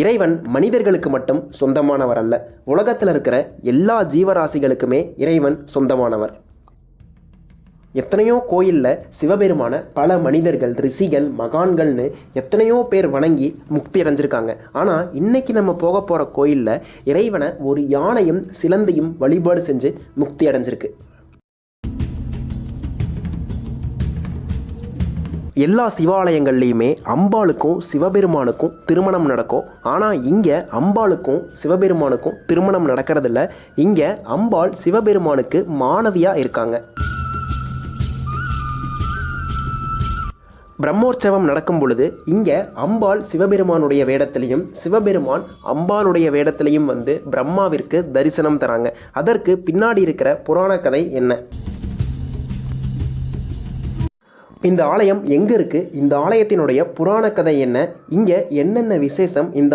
இறைவன் மனிதர்களுக்கு மட்டும் சொந்தமானவர் அல்ல, உலகத்தில் இருக்கிற எல்லா ஜீவராசிகளுக்குமே இறைவன் சொந்தமானவர். எத்தனையோ கோயிலில் சிவபெருமான பல மனிதர்கள், ரிஷிகள், மகான்கள்னு எத்தனையோ பேர் வணங்கி முக்தி அடைஞ்சிருக்காங்க. ஆனால் இன்னைக்கு நம்ம போக போகிற கோயிலில் இறைவனை ஒரு யானையும் சிலந்தையும் வழிபாடு செஞ்சு முக்தி அடைஞ்சிருக்கு. எல்லா சிவாலயங்கள்லேயுமே அம்பாளுக்கும் சிவபெருமானுக்கும் திருமணம் நடக்கும். ஆனால் இங்கே அம்பாளுக்கும் சிவபெருமானுக்கும் திருமணம் நடக்கிறதில்ல. இங்கே அம்பாள் சிவபெருமானுக்கு மாணவியாக இருக்காங்க. பிரம்மோற்சவம் நடக்கும் பொழுது இங்கே அம்பாள் சிவபெருமானுடைய வேடத்திலையும் சிவபெருமான் அம்பாளுடைய வேடத்திலையும் வந்து பிரம்மாவிற்கு தரிசனம் தராங்க. அதற்கு பின்னாடி இருக்கிற புராண கதை என்ன? இந்த ஆலயம் எங்கே இருக்குது? இந்த ஆலயத்தினுடைய புராண கதை என்ன? இங்கே என்னென்ன விசேஷம்? இந்த